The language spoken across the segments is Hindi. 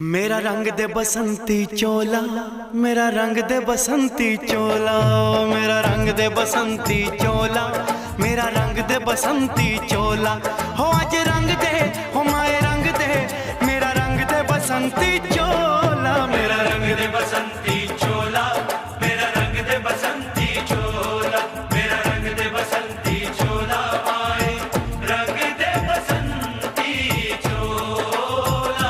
मेरा रंग दे बसंती चोला, मेरा रंग दे बसंती चोला, मेरा रंग दे बसंती चोला, मेरा रंग दे बसंती चोला। हो आज रंग दे, हो माए रंग दे, मेरा रंग दे बसंती चोला, मेरा रंग दे बसंती चोला, मेरा रंग दे बसंती चोला, मेरा रंग दे बसंती चोला, माए रंग दे बसंती चोला।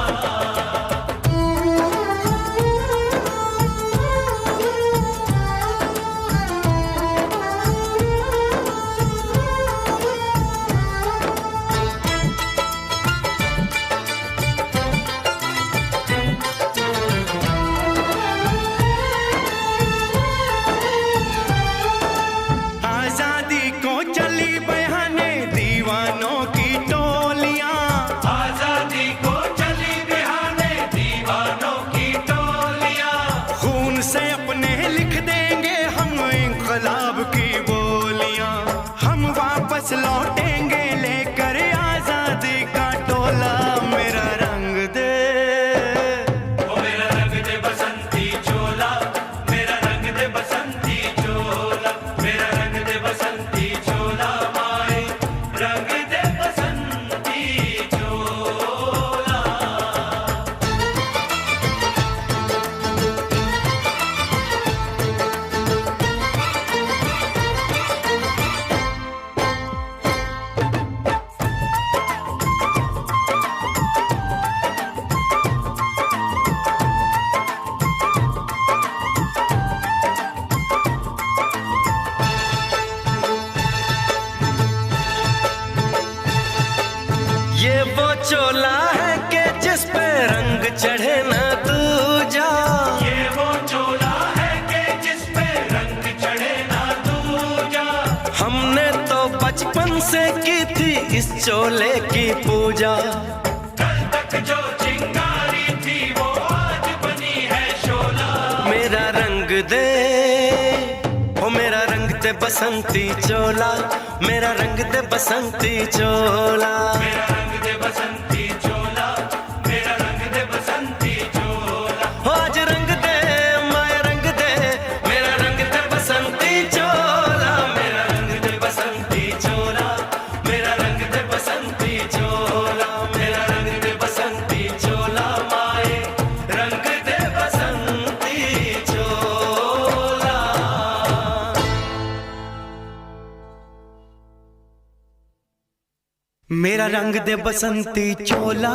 आजादी को चली बहाने दीवानों की टोलियां, आजादी को चली बहाने दीवानों की टोलियां। खून से अपने लिख देंगे हम इंकलाब की बोलियां। हम वापस लौटेंगे लेकर आजादी का टोला, मेरा रंग दे, ओ मेरा रंग दे बसंती चोला, मेरा रंग दे बसंती चोला, मेरा रंग दे बसंती चोला, माए रंग दे बसंती चोला। ये वो चोला है कि जिस पे रंग चढ़े ना दूजा। ये वो चोला है कि जिस पे रंग चढ़े ना दूजा। हमने तो बचपन से की थी इस चोले की पूजा। कल तक जो चिंगारी थी वो आज बनी है शोला। मेरा रंग दे, ओ मेरा रंग दे बसंती चोला, मेरा रंग दे बसंती चोला। मेरा रंग दे बसंती चोला, मेरा रंग दे बसंती चोला। हो आज रंग दे, माया रंग दे, मेरा रंग दे बसंती चोला, मेरा रंग दे बसंती चोला, मेरा रंग दे बसंती चोला, मेरा रंग दे बसंती चोला, माए रंग दे बसंती चोला। मेरा रंग दे बसंती चोला,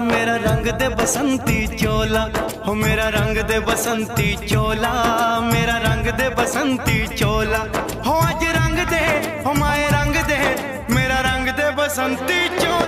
मेरा रंग दे बसंती चोला, हो मेरा रंग दे बसंती चोला, मेरा रंग दे बसंती चोला। हो आज रंग दे, हो माए रंग दे, मेरा रंग दे बसंती चोला।